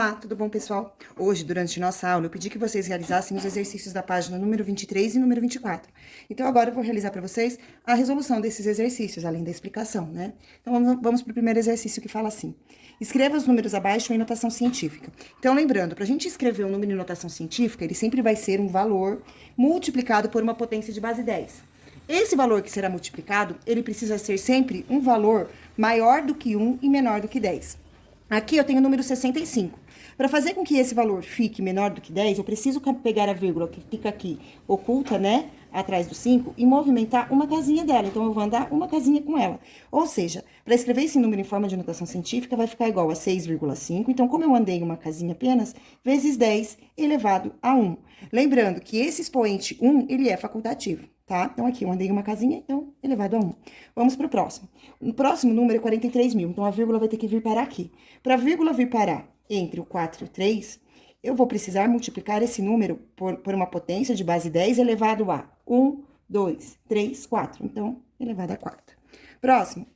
Olá, tudo bom, pessoal? Hoje, durante nossa aula, eu pedi que vocês realizassem os exercícios da página número 23 e número 24. Então, agora eu vou realizar para vocês a resolução desses exercícios, além da explicação, né? Então, vamos para o primeiro exercício que fala assim. Escreva os números abaixo em notação científica. Então, lembrando, para a gente escrever um número em notação científica, ele sempre vai ser um valor multiplicado por uma potência de base 10. Esse valor que será multiplicado, ele precisa ser sempre um valor maior do que 1 e menor do que 10. Aqui eu tenho o número 65. Para fazer com que esse valor fique menor do que 10, eu preciso pegar a vírgula que fica aqui oculta, né, atrás do 5, e movimentar uma casinha dela. Então, eu vou andar uma casinha com ela. Ou seja, para escrever esse número em forma de notação científica, vai ficar igual a 6,5. Então, como eu andei uma casinha apenas, vezes 10 elevado a 1. Lembrando que esse expoente 1, ele é facultativo, tá? Então, aqui eu andei uma casinha, então, elevado a 1. Vamos para o próximo. O próximo número é 43.000, então a vírgula vai ter que vir parar aqui. Para a vírgula vir parar entre o 4 e o 3, eu vou precisar multiplicar esse número por uma potência de base 10 elevado a 1, 2, 3, 4. Então, elevado a 4. Próximo.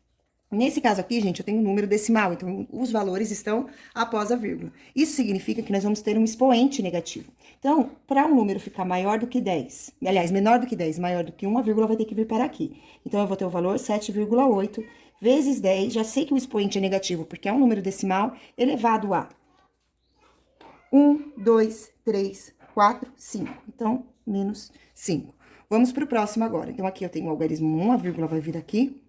Nesse caso aqui, gente, eu tenho um número decimal, então os valores estão após a vírgula. Isso significa que nós vamos ter um expoente negativo. Então, para um número ficar maior do que 10, aliás, menor do que 10, maior do que 1, a vírgula vai ter que vir para aqui. Então, eu vou ter o valor 7,8 vezes 10, já sei que o expoente é negativo, porque é um número decimal elevado a 1, 2, 3, 4, 5. Então, menos 5. Vamos para o próximo agora. Então, aqui eu tenho o algarismo 1, a vírgula vai vir aqui.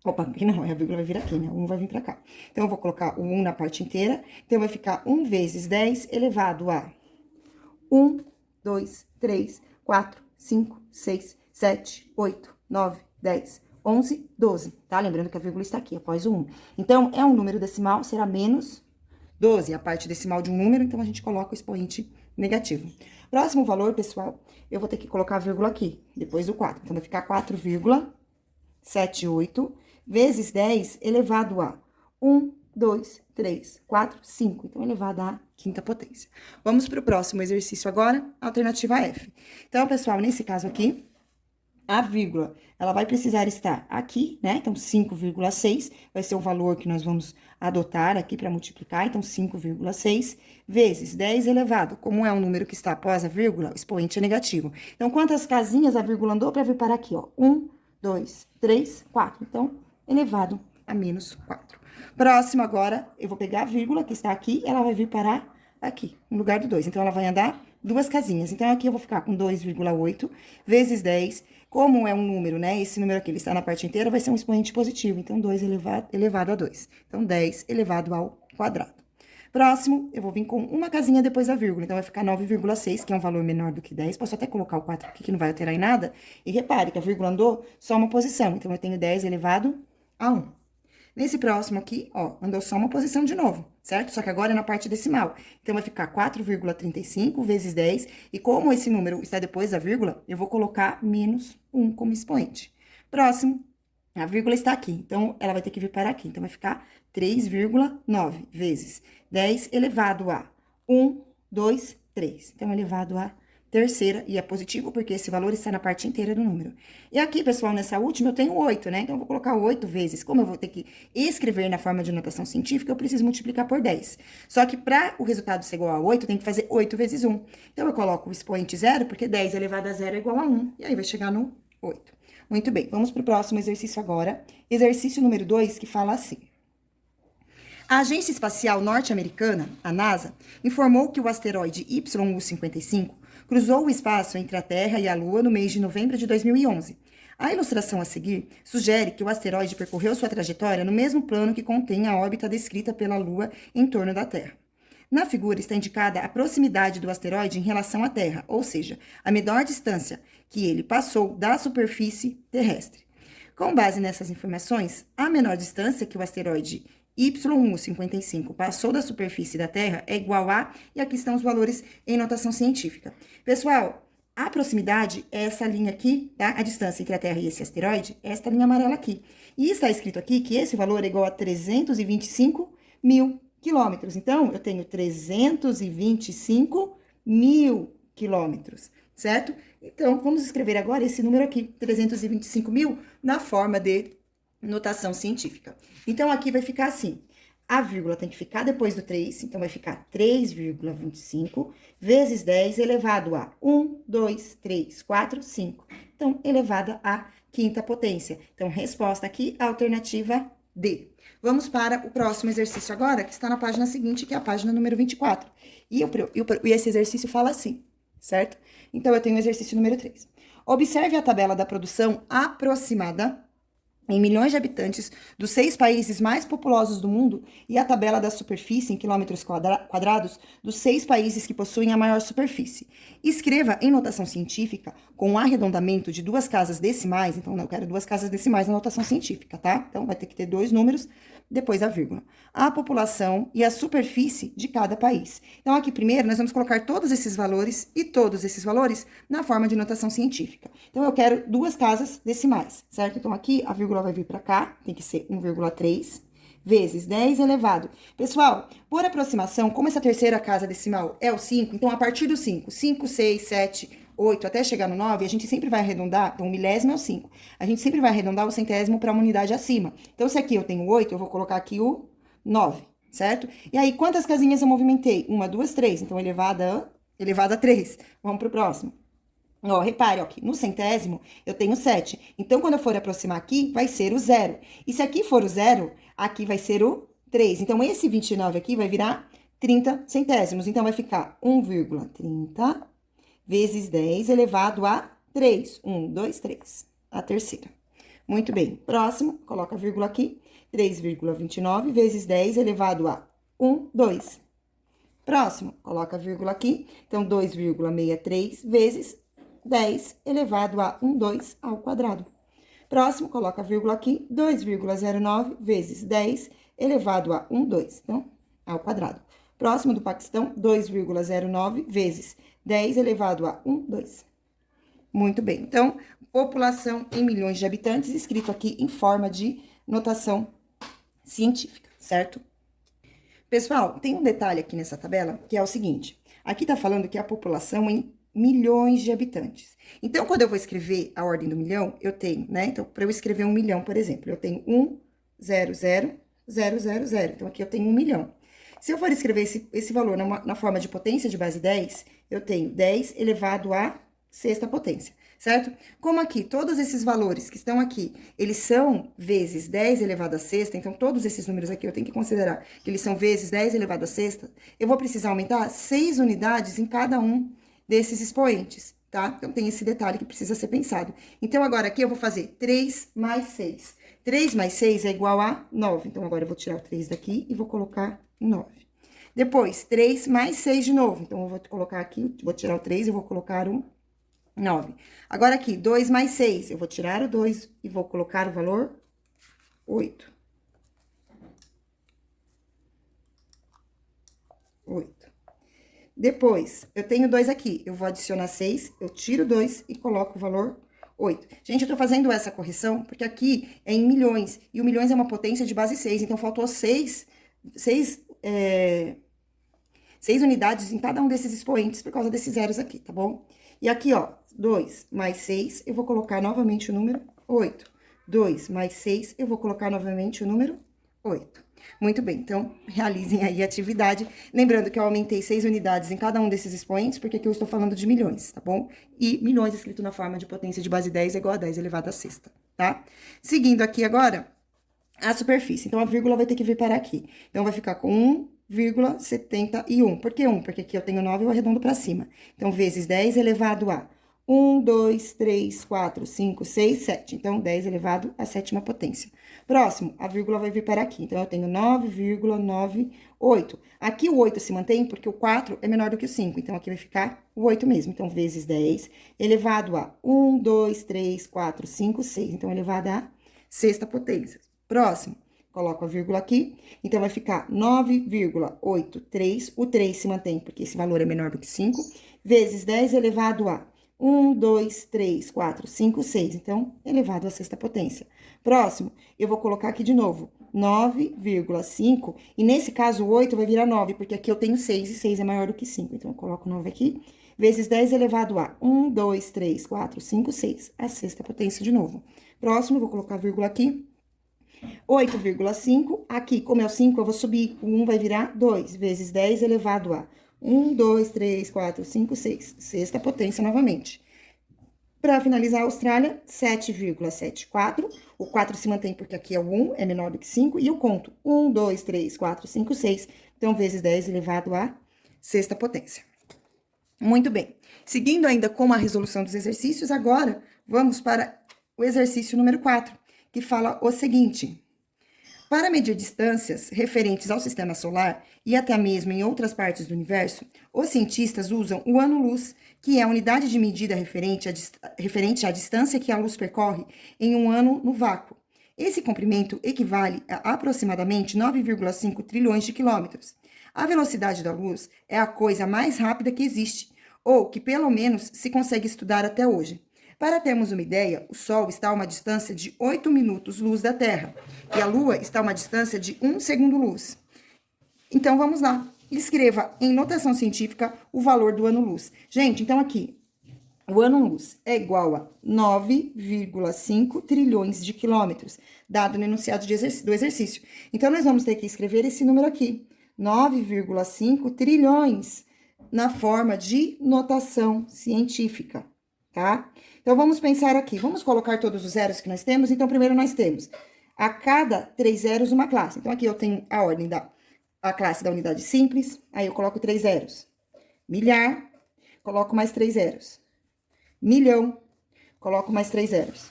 Opa, aqui não, a vírgula vai vir aqui, né? O 1 vai vir pra cá. Então, eu vou colocar o 1 na parte inteira. Então, vai ficar 1 vezes 10 elevado a 1, 2, 3, 4, 5, 6, 7, 8, 9, 10, 11, 12, tá? Lembrando que a vírgula está aqui, após o 1. Então, é um número decimal, será menos 12, a parte decimal de um número, então a gente coloca o expoente negativo. Próximo valor, pessoal, eu vou ter que colocar a vírgula aqui, depois do 4. Então, vai ficar 4,78 vezes 10 elevado a 1, 2, 3, 4, 5. Então, elevado à quinta potência. Vamos para o próximo exercício agora, alternativa F. Então, pessoal, nesse caso aqui, a vírgula, ela vai precisar estar aqui, né? Então, 5,6 vai ser o valor que nós vamos adotar aqui para multiplicar. Então, 5,6 vezes 10 elevado. Como é um número que está após a vírgula, o expoente é negativo. Então, quantas casinhas a vírgula andou para vir para aqui, ó? 1, 2, 3, 4. Então, elevado a menos 4. Próximo agora, eu vou pegar a vírgula que está aqui, ela vai vir parar aqui, no lugar do 2. Então, ela vai andar duas casinhas. Então, aqui eu vou ficar com 2,8 vezes 10. Como é um número, né? Esse número aqui, ele está na parte inteira, vai ser um expoente positivo. Então, 2 elevado a 2. Então, 10 elevado ao quadrado. Próximo, eu vou vir com uma casinha depois da vírgula. Então, vai ficar 9,6, que é um valor menor do que 10. Posso até colocar o 4 aqui, que não vai alterar em nada. E repare que a vírgula andou só uma posição. Então, eu tenho 10 elevado a 1. Nesse próximo aqui, ó, andou só uma posição de novo, certo? Só que agora é na parte decimal. Então, vai ficar 4,35 vezes 10. E como esse número está depois da vírgula, eu vou colocar menos 1 como expoente. Próximo, a vírgula está aqui. Então, ela vai ter que vir para aqui. Então, vai ficar 3,9 vezes 10 elevado a 1, 2, 3. Então, elevado a terceira, e é positivo porque esse valor está na parte inteira do número. E aqui, pessoal, nessa última eu tenho 8, né? Então, eu vou colocar 8 vezes. Como eu vou ter que escrever na forma de notação científica, eu preciso multiplicar por 10. Só que para o resultado ser igual a 8, eu tenho que fazer 8 vezes 1. Então, eu coloco o expoente 0, porque 10 elevado a 0 é igual a 1. E aí, vai chegar no 8. Muito bem, vamos para o próximo exercício agora. Exercício número 2, que fala assim. A Agência Espacial Norte-Americana, a NASA, informou que o asteroide YU-55 cruzou o espaço entre a Terra e a Lua no mês de novembro de 2011. A ilustração a seguir sugere que o asteroide percorreu sua trajetória no mesmo plano que contém a órbita descrita pela Lua em torno da Terra. Na figura está indicada a proximidade do asteroide em relação à Terra, ou seja, a menor distância que ele passou da superfície terrestre. Com base nessas informações, a menor distância que o asteroide YU-55 passou da superfície da Terra é igual a, e aqui estão os valores em notação científica. Pessoal, a proximidade é essa linha aqui, tá? A distância entre a Terra e esse asteroide é esta linha amarela aqui. E está escrito aqui que esse valor é igual a 325 mil quilômetros. Então, eu tenho 325 mil quilômetros, certo? Então, vamos escrever agora esse número aqui, 325 mil, na forma de notação científica. Então, aqui vai ficar assim. A vírgula tem que ficar depois do 3, então vai ficar 3,25 vezes 10 elevado a 1, 2, 3, 4, 5. Então, elevada à quinta potência. Então, resposta aqui, alternativa D. Vamos para o próximo exercício agora, que está na página seguinte, que é a página número 24. E esse exercício fala assim, certo? Então, eu tenho o exercício número 3. Observe a tabela da produção aproximada em milhões de habitantes dos 6 países mais populosos do mundo e a tabela da superfície em quilômetros quadrados dos 6 países que possuem a maior superfície. Escreva em notação científica, com um arredondamento de 2 casas decimais, então eu quero 2 casas decimais na notação científica, tá? Então vai ter que ter 2 números, depois a vírgula. A população e a superfície de cada país. Então aqui primeiro nós vamos colocar todos esses valores e todos esses valores na forma de notação científica. Então eu quero 2 casas decimais, certo? Então aqui a vírgula vai vir para cá, tem que ser 1,3 vezes 10 elevado. Pessoal, por aproximação, como essa terceira casa decimal é o 5, então a partir do 5, 5, 6, 7, 8, até chegar no 9, a gente sempre vai arredondar, então o milésimo é o 5. A gente sempre vai arredondar o centésimo para uma unidade acima. Então, se aqui eu tenho 8, eu vou colocar aqui o 9, certo? E aí, quantas casinhas eu movimentei? 1, 2, 3. Então, elevada a 3. Vamos para o próximo. Ó, repare, ó, que no centésimo eu tenho 7. Então, quando eu for aproximar aqui, vai ser o 0. E se aqui for o 0, aqui vai ser o 3. Então, esse 29 aqui vai virar 30 centésimos. Então, vai ficar 1,30 vezes 10 elevado a 3. 1, 2, 3. A terceira. Muito bem. Próximo, coloca a vírgula aqui. 3,29 vezes 10 elevado a 1, 2. Próximo, coloca a vírgula aqui. Então, 2,63 vezes 10 elevado a 1, 2 ao quadrado. Próximo, coloca a vírgula aqui. 2,09 vezes 10 elevado a 1, 2. Então, ao quadrado. Próximo do Paquistão, 2,09 vezes 10 elevado a 1, 2. Muito bem. Então, população em milhões de habitantes, escrito aqui em forma de notação científica, certo? Pessoal, tem um detalhe aqui nessa tabela, que é o seguinte. Aqui tá falando que a população em milhões de habitantes. Então, quando eu vou escrever a ordem do milhão, eu tenho, né? Então, para eu escrever 1 milhão, por exemplo, eu tenho 1, 0, 0, 0, 0, 0. Então, aqui eu tenho 1 milhão. Se eu for escrever esse valor na forma de potência de base 10, eu tenho 10 elevado à sexta potência, certo? Como aqui, todos esses valores que estão aqui, eles são vezes 10 elevado à sexta, então todos esses números aqui eu tenho que considerar que eles são vezes 10 elevado à sexta, eu vou precisar aumentar 6 unidades em cada um desses expoentes, tá? Então, tem esse detalhe que precisa ser pensado. Então, agora aqui eu vou fazer 3 mais 6. 3 mais 6 é igual a 9. Então, agora eu vou tirar o 3 daqui e vou colocar 9. Depois, 3 mais 6 de novo. Então, eu vou colocar aqui, vou tirar o 3 e vou colocar o 9. Agora aqui, 2 mais 6. Eu vou tirar o 2 e vou colocar o valor 8. 8. Depois, eu tenho 2 aqui. Eu vou adicionar 6, eu tiro 2 e coloco o valor 8. Gente, eu tô fazendo essa correção porque aqui é em milhões. E o milhões é uma potência de base 6. Então, faltou 6 unidades em cada um desses expoentes por causa desses zeros aqui, tá bom? E aqui, ó, 2 mais 6, eu vou colocar novamente o número 8. 2 mais 6, eu vou colocar novamente o número 8. Muito bem, então, realizem aí a atividade. Lembrando que eu aumentei 6 unidades em cada um desses expoentes, porque aqui eu estou falando de milhões, tá bom? E milhões escrito na forma de potência de base 10 é igual a 10 elevado à sexta, tá? Seguindo aqui agora, a superfície. Então, a vírgula vai ter que vir para aqui. Então, vai ficar com 1,71. Por que 1? Porque aqui eu tenho 9 e eu arredondo para cima. Então, vezes 10 elevado a 1, 2, 3, 4, 5, 6, 7. Então, 10 elevado à sétima potência. Próximo, a vírgula vai vir para aqui. Então, eu tenho 9,98. Aqui o 8 se mantém porque o 4 é menor do que o 5. Então, aqui vai ficar o 8 mesmo. Então, vezes 10 elevado a 1, 2, 3, 4, 5, 6. Então, elevado à sexta potência. Próximo, coloco a vírgula aqui. Então, vai ficar 9,83. O 3 se mantém porque esse valor é menor do que 5. Vezes 10 elevado a 1, 2, 3, 4, 5, 6. Então, elevado à sexta potência. Próximo, eu vou colocar aqui de novo, 9,5. E nesse caso, o 8 vai virar 9, porque aqui eu tenho 6 e 6 é maior do que 5. Então, eu coloco 9 aqui. Vezes 10 elevado a 1, 2, 3, 4, 5, 6. A sexta potência de novo. Próximo, eu vou colocar a vírgula aqui. 8,5, aqui, como é o 5, eu vou subir, o 1 vai virar 2, vezes 10 elevado a 1, 2, 3, 4, 5, 6, sexta potência novamente. Para finalizar, a Austrália, 7,74. O 4 se mantém porque aqui é o 1, é menor do que 5. E eu conto 1, 2, 3, 4, 5, 6. Então, vezes 10 elevado à sexta potência. Muito bem. Seguindo ainda com a resolução dos exercícios, agora vamos para o exercício número 4, que fala o seguinte. Para medir distâncias referentes ao sistema solar e até mesmo em outras partes do universo, os cientistas usam o ano-luz, que é a unidade de medida referente à distância que a luz percorre em um ano no vácuo. Esse comprimento equivale a aproximadamente 9,5 trilhões de quilômetros. A velocidade da luz é a coisa mais rápida que existe, ou que pelo menos se consegue estudar até hoje. Para termos uma ideia, o Sol está a uma distância de 8 minutos-luz da Terra, e a Lua está a uma distância de 1 segundo-luz. Então, vamos lá. Escreva em notação científica o valor do ano-luz. Gente, então aqui, o ano-luz é igual a 9,5 trilhões de quilômetros, dado no enunciado do exercício. Então, nós vamos ter que escrever esse número aqui, 9,5 trilhões, na forma de notação científica, tá? Então, vamos pensar aqui. Vamos colocar todos os zeros que nós temos. Então, primeiro nós temos a cada 3 zeros uma classe. Então, aqui eu tenho a ordem a classe da unidade simples. Aí, eu coloco 3 zeros. Milhar, coloco mais 3 zeros. Milhão, coloco mais 3 zeros.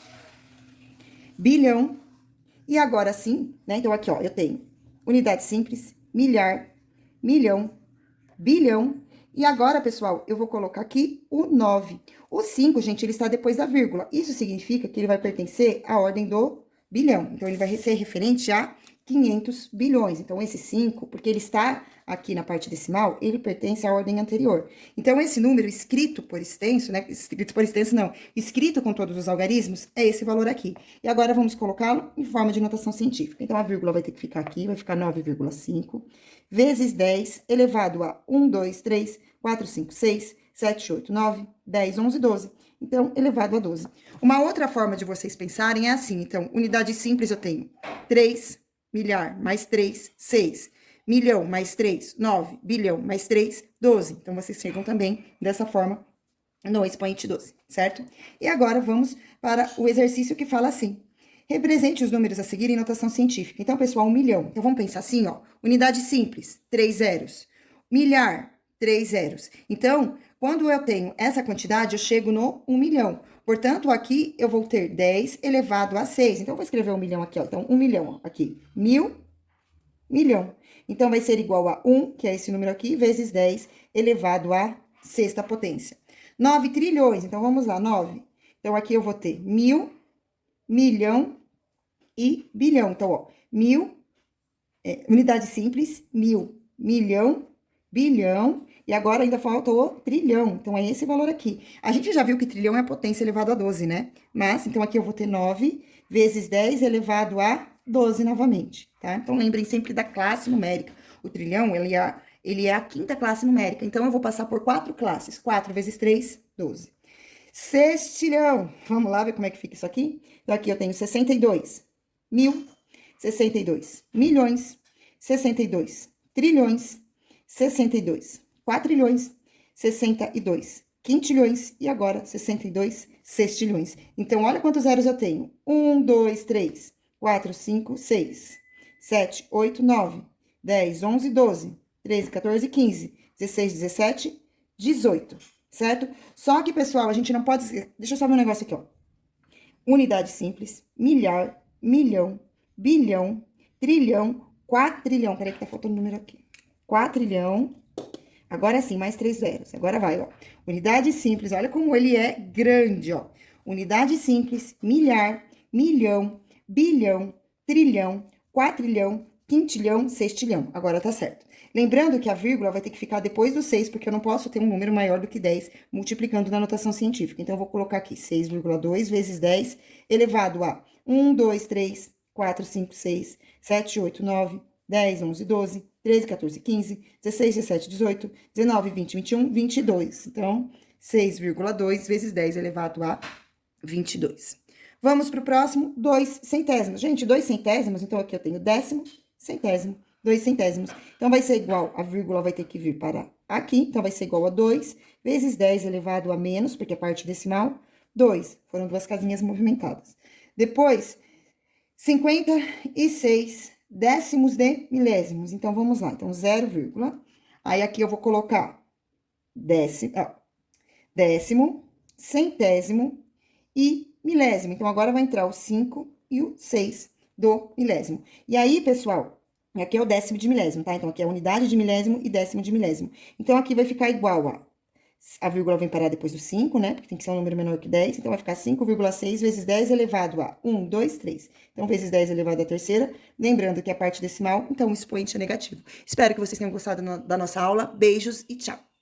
Bilhão, e agora sim, né? Então, aqui, ó, eu tenho unidade simples, milhar, milhão, bilhão. E agora, pessoal, eu vou colocar aqui o 9. O 5, gente, ele está depois da vírgula. Isso significa que ele vai pertencer à ordem do bilhão. Então, ele vai ser referente a 500 bilhões. Então, esse 5, porque ele está aqui na parte decimal, ele pertence à ordem anterior. Então, esse número escrito por extenso, né? Escrito por extenso, não. Escrito com todos os algarismos, é esse valor aqui. E agora, vamos colocá-lo em forma de notação científica. Então, a vírgula vai ter que ficar aqui, vai ficar 9,5 vezes 10 elevado a 1, 2, 3, 4, 5, 6, 7, 8, 9, 10, 11, 12. Então, elevado a 12. Uma outra forma de vocês pensarem é assim. Então, unidade simples eu tenho 3, milhar, mais 3, 6. Milhão, mais 3, 9. Bilhão, mais 3, 12. Então, vocês chegam também dessa forma no expoente 12, certo? E agora, vamos para o exercício que fala assim. Represente os números a seguir em notação científica. Então, pessoal, 1 milhão. Então, vamos pensar assim, ó. Unidade simples, 3 zeros. Milhar, 3 zeros. Então, quando eu tenho essa quantidade, eu chego no 1 milhão. Portanto, aqui eu vou ter 10 elevado a 6. Então, eu vou escrever 1 milhão aqui, ó. Então, 1 milhão, ó, aqui. Milhão. Então, vai ser igual a 1, que é esse número aqui, vezes 10 elevado à sexta potência. 9 trilhões. Então, vamos lá, 9. Então, aqui eu vou ter 1.000, milhão e bilhão. Então, ó, unidade simples, 1.000, milhão, bilhão, e agora ainda falta o trilhão. Então, é esse valor aqui. A gente já viu que trilhão é a potência elevada a 12, né? Mas, então, aqui eu vou ter 9 vezes 10 elevado a 12 novamente, tá? Então, lembrem sempre da classe numérica. O trilhão, ele é a quinta classe numérica. Então, eu vou passar por 4 classes. 4 vezes 3, 12. Sextilhão. Vamos lá ver como é que fica isso aqui? Então, aqui eu tenho 62 mil, 62 milhões, 62 trilhões, 62 quatrilhões, 62 quintilhões e agora 62 sextilhões. Então, olha quantos zeros eu tenho. 1, 2, 3, 4, 5, 6, 7, 8, 9, 10, 11, 12, 13, 14, 15, 16, 17, 18, certo? Só que, pessoal, a gente não pode... Deixa eu só ver um negócio aqui, ó. Unidade simples, milhar, milhão, bilhão, trilhão, quatrilhão. Peraí que tá faltando um número aqui. Quatrilhão. Agora sim, mais 3 zeros. Agora vai, ó. Unidade simples, olha como ele é grande, ó. Unidade simples, milhar, milhão, bilhão, trilhão, quatrilhão, quintilhão, sextilhão. Agora tá certo. Lembrando que a vírgula vai ter que ficar depois do 6, porque eu não posso ter um número maior do que 10 multiplicando na notação científica. Então, eu vou colocar aqui 6,2 vezes 10 elevado a 1, 2, 3, 4, 5, 6, 7, 8, 9, 10, 11, 12, 13, 14, 15, 16, 17, 18, 19, 20, 21, 22. Então, 6,2 vezes 10 elevado a 22. Vamos pro próximo, 2 centésimos. Gente, 2 centésimos, então aqui eu tenho décimo, centésimo, 2 centésimos. Então, vai ser igual, a vírgula vai ter que vir para aqui, então vai ser igual a 2 vezes 10 elevado a menos, porque é parte decimal, 2. Foram duas casinhas movimentadas. Depois, 56 décimos de milésimos. Então, vamos lá. Então, 0, vírgula. Aí, aqui eu vou colocar décimo, centésimo e milésimo. Então, agora vai entrar o 5 e o 6 do milésimo. E aí, pessoal, aqui é o décimo de milésimo, tá? Então, aqui é a unidade de milésimo e décimo de milésimo. Então, aqui vai ficar igual a vírgula vem parar depois do 5, né? Porque tem que ser um número menor que 10. Então, vai ficar 5,6 vezes 10 elevado a 1, 2, 3. Então, vezes 10 elevado à terceira. Lembrando que é a parte decimal, então o expoente é negativo. Espero que vocês tenham gostado da nossa aula. Beijos e tchau!